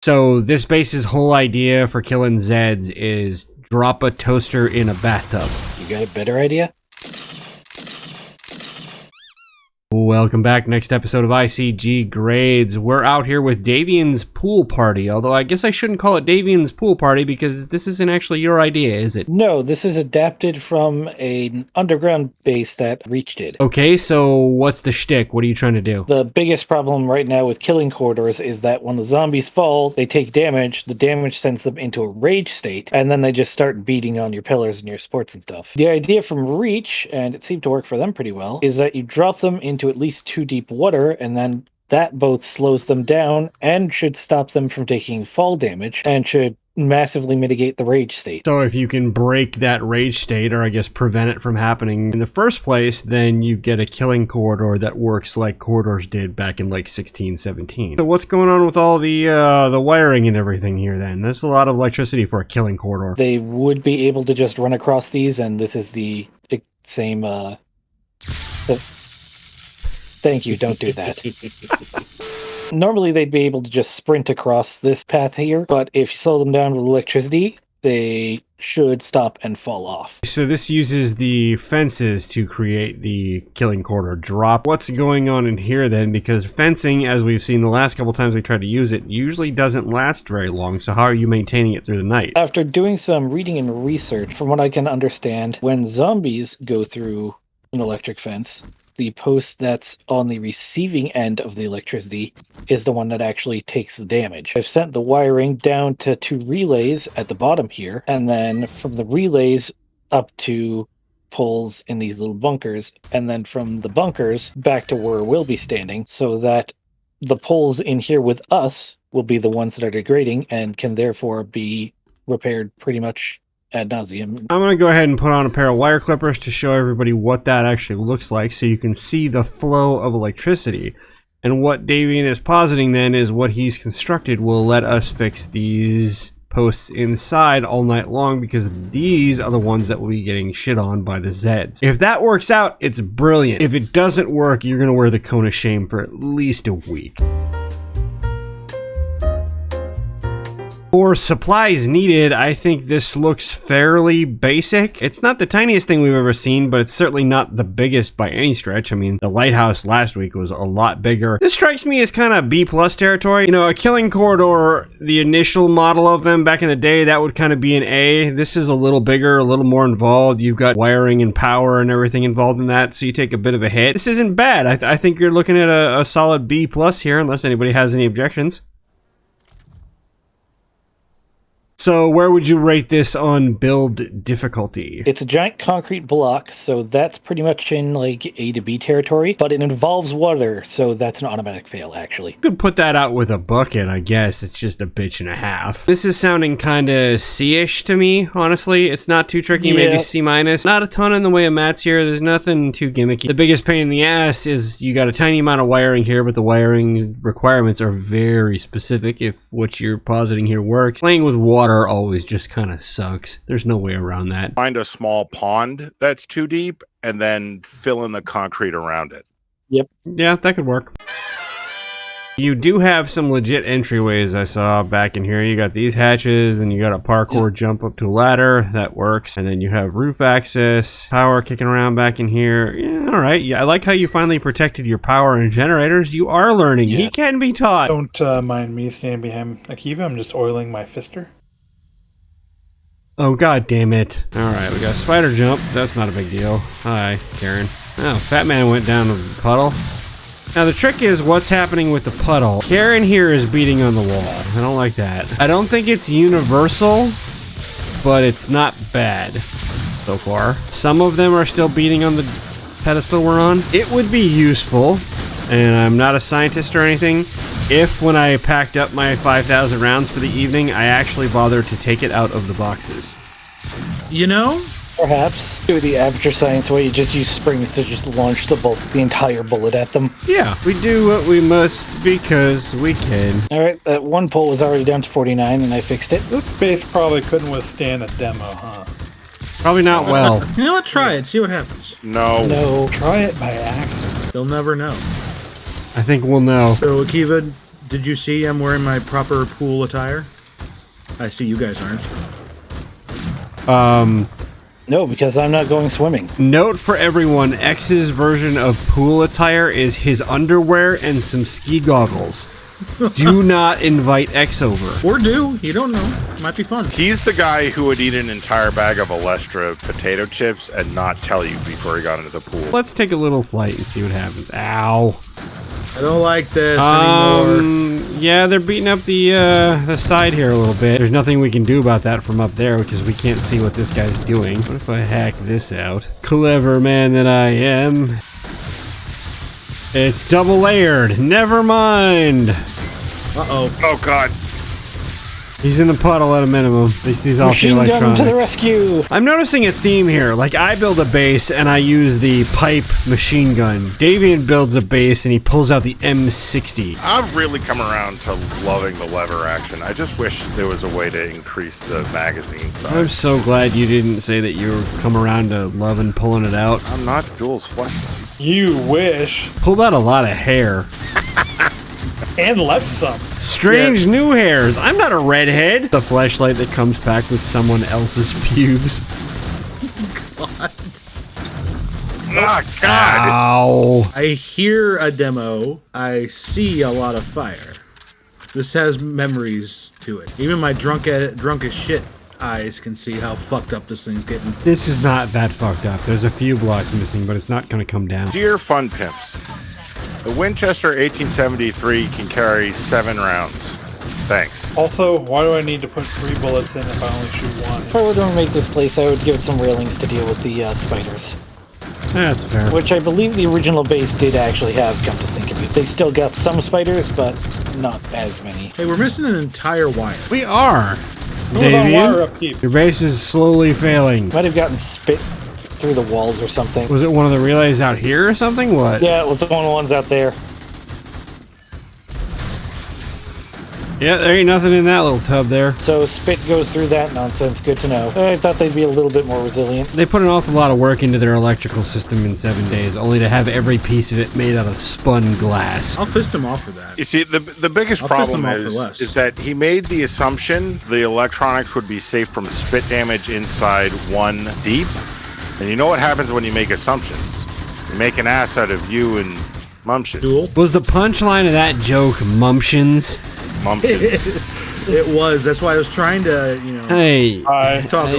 So this base's whole idea for killing Zeds is drop a toaster in a bathtub. You got a better idea? Welcome back. Next episode of ICG Grades. We're out here with Davian's pool party, although I guess I shouldn't call it Davian's pool party because this isn't actually your idea, is it? No, this is adapted from an underground base that Reach did. Okay, so what's the shtick? What are you trying to do? The biggest problem right now with killing corridors is that when the zombies fall, they take damage, the damage sends them into a rage state, and then they just start beating on your pillars and your supports and stuff. The idea from Reach, and it seemed to work for them pretty well, is that you drop them into at least 2 deep water, and then that both slows them down and should stop them from taking fall damage, and should massively mitigate the rage state. So if you can break that rage state, or I guess prevent it from happening in the first place, then you get a killing corridor that works like corridors did back in like 1617. So what's going on with all the wiring and everything here then? There's a lot of electricity for a killing corridor. They would be able to just run across these, and this is the same Thank you, don't do that. Normally they'd be able to just sprint across this path here, but if you slow them down with electricity, they should stop and fall off. So this uses the fences to create the killing corridor drop. What's going on in here then? Because fencing, as we've seen the last couple times we tried to use it, usually doesn't last very long. So how are you maintaining it through the night? After doing some reading and research, from what I can understand, when zombies go through an electric fence, the post that's on the receiving end of the electricity is the one that actually takes the damage. I've sent the wiring down to 2 relays at the bottom here, and then from the relays up to poles in these little bunkers, and then from the bunkers back to where we'll be standing, so that the poles in here with us will be the ones that are degrading and can therefore be repaired pretty much ad nauseum. I'm going to go ahead and put on a pair of wire clippers to show everybody what that actually looks like so you can see the flow of electricity. And what Davian is positing then is what he's constructed will let us fix these posts inside all night long, because these are the ones that will be getting shit on by the Zeds. If that works out, it's brilliant. If it doesn't work, you're going to wear the cone of shame for at least a week. For supplies needed, I think this looks fairly basic. It's not the tiniest thing we've ever seen, but it's certainly not the biggest by any stretch. I mean, the lighthouse last week was a lot bigger. This strikes me as kind of B+ territory. You know, a killing corridor, the initial model of them back in the day, that would kind of be an A. This is a little bigger, a little more involved. You've got wiring and power and everything involved in that, so you take a bit of a hit. This isn't bad. I think you're looking at a solid B+ here, unless anybody has any objections. So where would you rate this on build difficulty? It's a giant concrete block, so that's pretty much in like A to B territory, but it involves water, so that's an automatic fail, actually. You could put that out with a bucket, I guess. It's just a bitch and a half. This is sounding kind of C-ish to me, honestly. It's not too tricky, maybe C-. Not a ton in the way of mats here. There's nothing too gimmicky. The biggest pain in the ass is you got a tiny amount of wiring here, but the wiring requirements are very specific if what you're positing here works. Playing with water always just kind of sucks. There's no way around that. Find a small pond that's too deep and then fill in the concrete around it. Yep. Yeah, that could work. You do have some legit entryways I saw back in here. You got these hatches, and you got a parkour jump up to a ladder. That works. And then you have roof access, power kicking around back in here. Yeah, all right. Yeah, I like how you finally protected your power and generators. You are learning. Yeah. He can be taught. Don't mind me standing behind Akiva. I'm just oiling my fister. Oh, god damn it. Alright, we got spider jump. That's not a big deal. Hi, Karen. Oh, Fat Man went down the puddle. Now, the trick is what's happening with the puddle. Karen here is beating on the wall. I don't like that. I don't think it's universal, but it's not bad so far. Some of them are still beating on the pedestal we're on. It would be useful, and I'm not a scientist or anything, if when I packed up my 5,000 rounds for the evening, I actually bothered to take it out of the boxes. You know? Perhaps do the aperture science way, you just use springs to just launch the entire bullet at them. Yeah, we do what we must because we can. Alright, that one pole was already down to 49 and I fixed it. This base probably couldn't withstand a demo, huh? Probably not well. You know what? Try it. See what happens. No. Try it by accident. You'll never know. I think we'll know. So, Akiva, Did you see I'm wearing my proper pool attire? I see you guys aren't. No, because I'm not going swimming. Note for everyone, X's version of pool attire is his underwear and some ski goggles. Do not invite X over. Or do. You don't know. Might be fun. He's the guy who would eat an entire bag of Alestra potato chips and not tell you before he got into the pool. Let's take a little flight and see what happens. Ow. I don't like this anymore. Yeah, they're beating up the side here a little bit. There's nothing we can do about that from up there because we can't see what this guy's doing. What if I hack this out? Clever man that I am. It's double layered. Never mind. Uh-oh. Oh, God. He's in the puddle at a minimum. These off the Machine gun electronics. to the rescue! I'm noticing a theme here. Like, I build a base and I use the pipe machine gun. Davian builds a base and he pulls out the M60. I've really come around to loving the lever action. I just wish there was a way to increase the magazine size. I'm so glad you didn't say that you come around to loving pulling it out. I'm not Jules Fleshlight. You wish. Pulled out a lot of hair. And left some. Strange new hairs. I'm not a redhead. The fleshlight that comes back with someone else's pubes. God. Oh, God. Ow. I hear a demo. I see a lot of fire. This has memories to it. Even my drunk as shit eyes can see how fucked up this thing's getting. This is not that fucked up. There's a few blocks missing, but it's not going to come down. Dear Fun Pimps, the Winchester 1873 can carry 7 rounds. Thanks. Also, why do I need to put 3 bullets in if I only shoot 1? If I were to make this place, I would give it some railings to deal with the spiders. That's fair. Which I believe the original base did actually have, come to think of it. They still got some spiders, but not as many. Hey, we're missing an entire wire. We are. Who was on wire Davian, upkeep? your base is slowly failing. Might have gotten spit through the walls or something. Was it one of the relays out here or something? What? Yeah, it was one of the ones out there. Yeah, there ain't nothing in that little tub there. So spit goes through that nonsense. Good to know. I thought they'd be a little bit more resilient. They put an awful lot of work into their electrical system in 7 days, only to have every piece of it made out of spun glass. I'll fist him off for that. You see, the biggest I'll fist problem him off for less. is that he made the assumption the electronics would be safe from spit damage inside 1 deep. And you know what happens when you make assumptions? You make an ass out of you and Mumptions. Duel? Was the punchline of that joke Mumptions? Mumptions. It was. That's why I was trying to, Hey. talk Hey,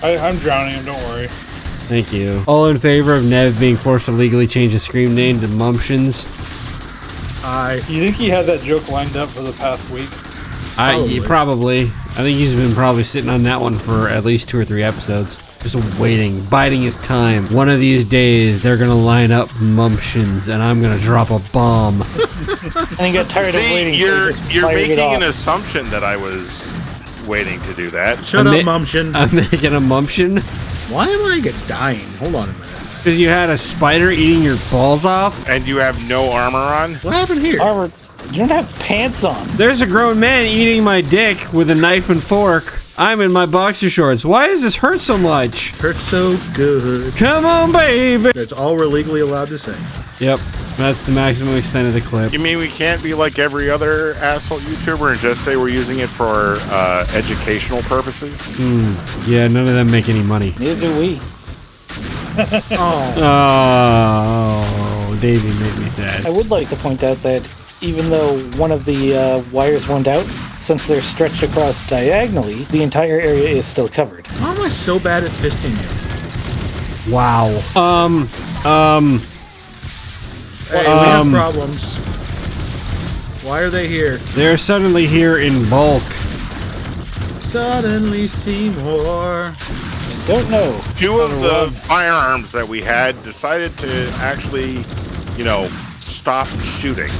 over him. I'm drowning him, don't worry. Thank you. All in favor of Nev being forced to legally change his scream name to Mumptions? You think he had that joke lined up for the past week? Probably. I think he's been probably sitting on that one for at least 2 or 3 episodes. Just waiting, biding his time. One of these days, they're gonna line up Mumptions, and I'm gonna drop a bomb. And he got tired of See, waiting. you're so he just fired it making off. an assumption that I was waiting to do that. Shut up, Mumption. I'm making a Mumption Why am I dying? Hold on a minute. because you had a spider eating your balls off. And you have no armor on? What happened here? Armor, you don't have pants on. There's a grown man eating my dick with a knife and fork. I'm in my boxer shorts. Why does this hurt so much? Hurts so good. Come on, baby. That's all we're legally allowed to say. Yep, that's the maximum extent of the clip. You mean we can't be like every other asshole YouTuber and just say we're using it for educational purposes? Yeah, none of them make any money. Neither do we. Oh, Oh, Davey made me sad. I would like to point out that even though one of the wires went out, since they're stretched across diagonally, the entire area is still covered. how am I so bad at fisting you? Wow. Hey, we have problems. Why are they here? They're suddenly here in bulk. Suddenly Seymour. Don't know. 2 of the firearms that we had decided to actually, stop shooting.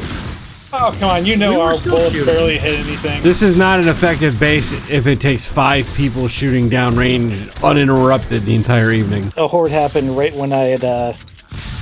Oh, come on, you know We were our still bullets shooting. barely hit anything. This is not an effective base if it takes 5 people shooting downrange uninterrupted the entire evening. A horde happened right when I had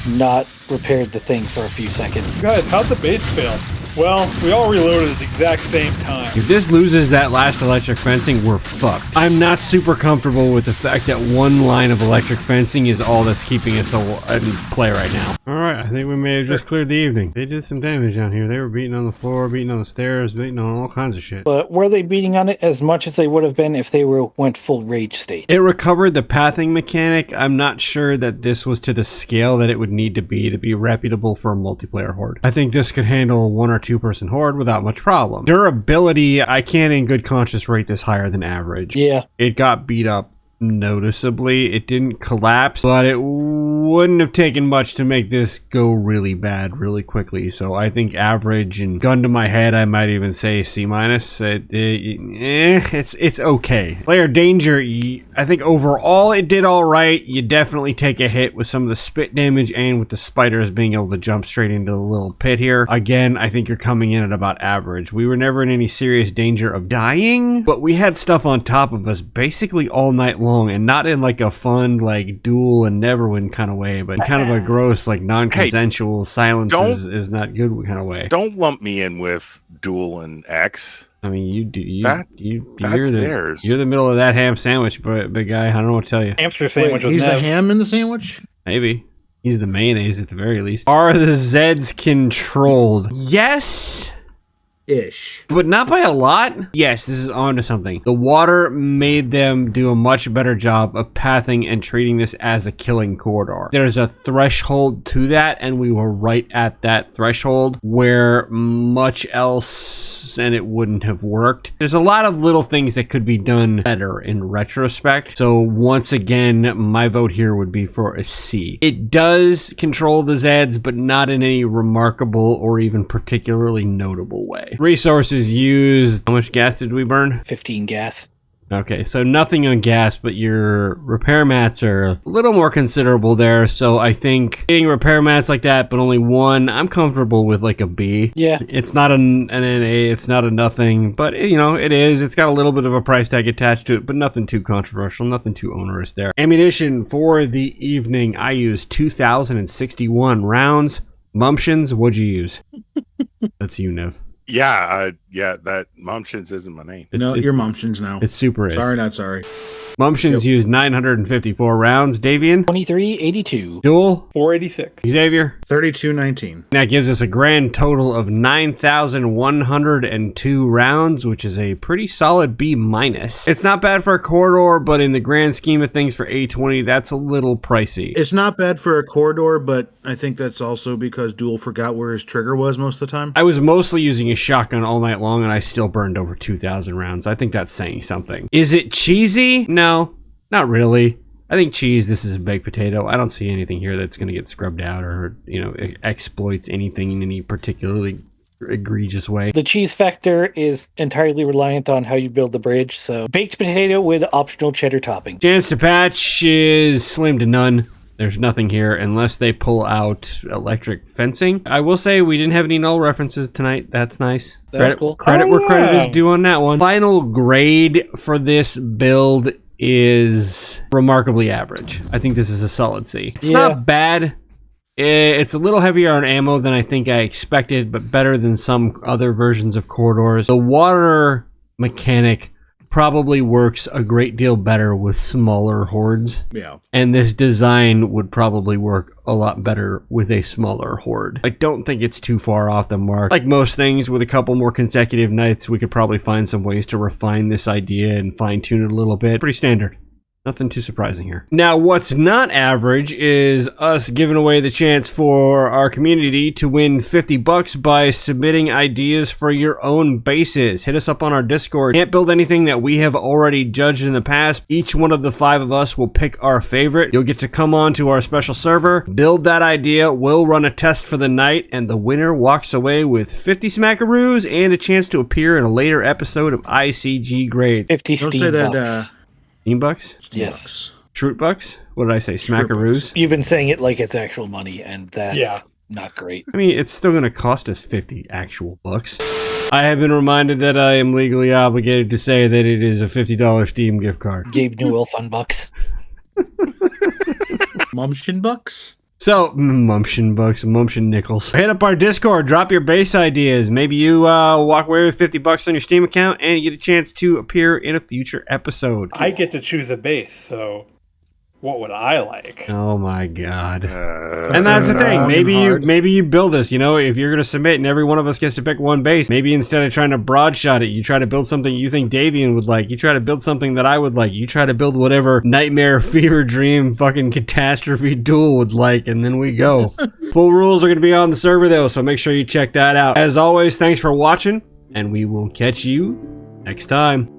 not repaired the thing for a few seconds. Guys, how'd the base fail? Well, we all reloaded at the exact same time. If this loses that last electric fencing, we're fucked. I'm not super comfortable with the fact that 1 line of electric fencing is all that's keeping us in play right now. Alright, I think we may have just cleared the evening. They did some damage down here. They were beating on the floor, beating on the stairs, beating on all kinds of shit. But were they beating on it as much as they would have been if they went full rage state? It recovered the pathing mechanic. I'm not sure that this was to the scale that it would need to be reputable for a multiplayer horde. I think this could handle a 1 or 2 person horde without much problem. Durability, I can't in good conscience rate this higher than average. Yeah. It got beat up noticeably. It didn't collapse, but it wouldn't have taken much to make this go really bad really quickly. So I think average, and gun to my head, I might even say C-. It's okay. Player danger, I think overall it did all right. You definitely take a hit with some of the spit damage and with the spiders being able to jump straight into the little pit here. Again, I think you're coming in at about average. We were never in any serious danger of dying, but we had stuff on top of us basically all night long, and not in like a fun like Duel and Neverwin kind of way, but kind of a gross like non-consensual silence is not good kind of way. Don't lump me in with Duel and X. I mean, you're theirs. You're the middle of that ham sandwich, big guy. I don't know what to tell you. Hamster sandwich with he's Nev. the ham in the sandwich? Maybe. He's the mayonnaise at the very least. Are the Zeds controlled? Yes. Ish. But not by a lot. Yes, this is on to something. The water made them do a much better job of pathing and treating this as a killing corridor. There's a threshold to that, and we were right at that threshold where much else and it wouldn't have worked. There's a lot of little things that could be done better in retrospect. So once again, my vote here would be for a C. It does control the Zeds, but not in any remarkable or even particularly notable way. Resources used. How much gas did we burn? 15 gas. Okay, so nothing on gas, but your repair mats are a little more considerable there. So I think getting repair mats like that, but only 1, I'm comfortable with like a B. Yeah. It's not an NA, it's not a nothing, but you know, it is. It's got a little bit of a price tag attached to it, but nothing too controversial, nothing too onerous there. Ammunition for the evening, I used 2,061 rounds. Mumptions, what'd you use? That's you, Nev. Yeah, that Mumptions isn't my name. You're Mumptions now. It's super is. Sorry, not sorry. Mumptions used 954 rounds. Davian? 2382. Duel? 486. Xavier? 3219. That gives us a grand total of 9,102 rounds, which is a pretty solid B-. It's not bad for a corridor, but in the grand scheme of things for A20, that's a little pricey. It's not bad for a corridor, but I think that's also because Duel forgot where his trigger was most of the time. I was mostly using a shotgun all night long, and I still burned over 2,000 rounds. I think that's saying something. Is it cheesy? No, not really. I think cheese, this is a baked potato. I don't see anything here that's going to get scrubbed out or, you know, exploits anything in any particularly egregious way. The cheese factor is entirely reliant on how you build the bridge, so baked potato with optional cheddar topping. Chance to patch is slim to none. There's nothing here unless they pull out electric fencing. I will say we didn't have any null references tonight. That's nice. That's cool. Credit where credit is due on that one. Final grade for this build is remarkably average. I think this is a solid C. It's not bad. It's a little heavier on ammo than I think I expected, but better than some other versions of corridors. The water mechanic probably works a great deal better with smaller hordes. Yeah. And this design would probably work a lot better with a smaller horde. I don't think it's too far off the mark. Like most things, with a couple more consecutive nights, we could probably find some ways to refine this idea and fine-tune it a little bit. Pretty standard. Nothing too surprising here. Now, what's not average is us giving away the chance for our community to win $50 by submitting ideas for your own bases. Hit us up on our Discord. Can't build anything that we have already judged in the past. Each one of the 5 of us will pick our favorite. You'll get to come on to our special server, build that idea, we'll run a test for the night, and the winner walks away with 50 smackaroos and a chance to appear in a later episode of ICG Grades. 50 Don't Steam say that, bucks. Steam bucks? Yes. Shroot bucks? What did I say? Smackaroos? You've been saying it like it's actual money, and that's not great. I mean, it's still going to cost us 50 actual bucks. I have been reminded that I am legally obligated to say that it is a $50 Steam gift card. Gabe Newell fun bucks. Mumption bucks? So, mumption bucks, mumption nickels. Hit up our Discord, drop your base ideas. Maybe you walk away with $50 on your Steam account and you get a chance to appear in a future episode. I get to choose a base, so what would I like? Oh my god. Uh, And that's the thing. Long and Maybe hard. you build this. You know, if you're gonna submit and every one of us gets to pick one base, maybe instead of trying to broad shot it, you try to build something you think Davian would like. You try to build something that I would like. You try to build whatever nightmare, fever dream, fucking catastrophe duel would like, and then we go. Full rules are gonna be on the server though, so make sure you check that out. As always, thanks for watching, and we will catch you next time.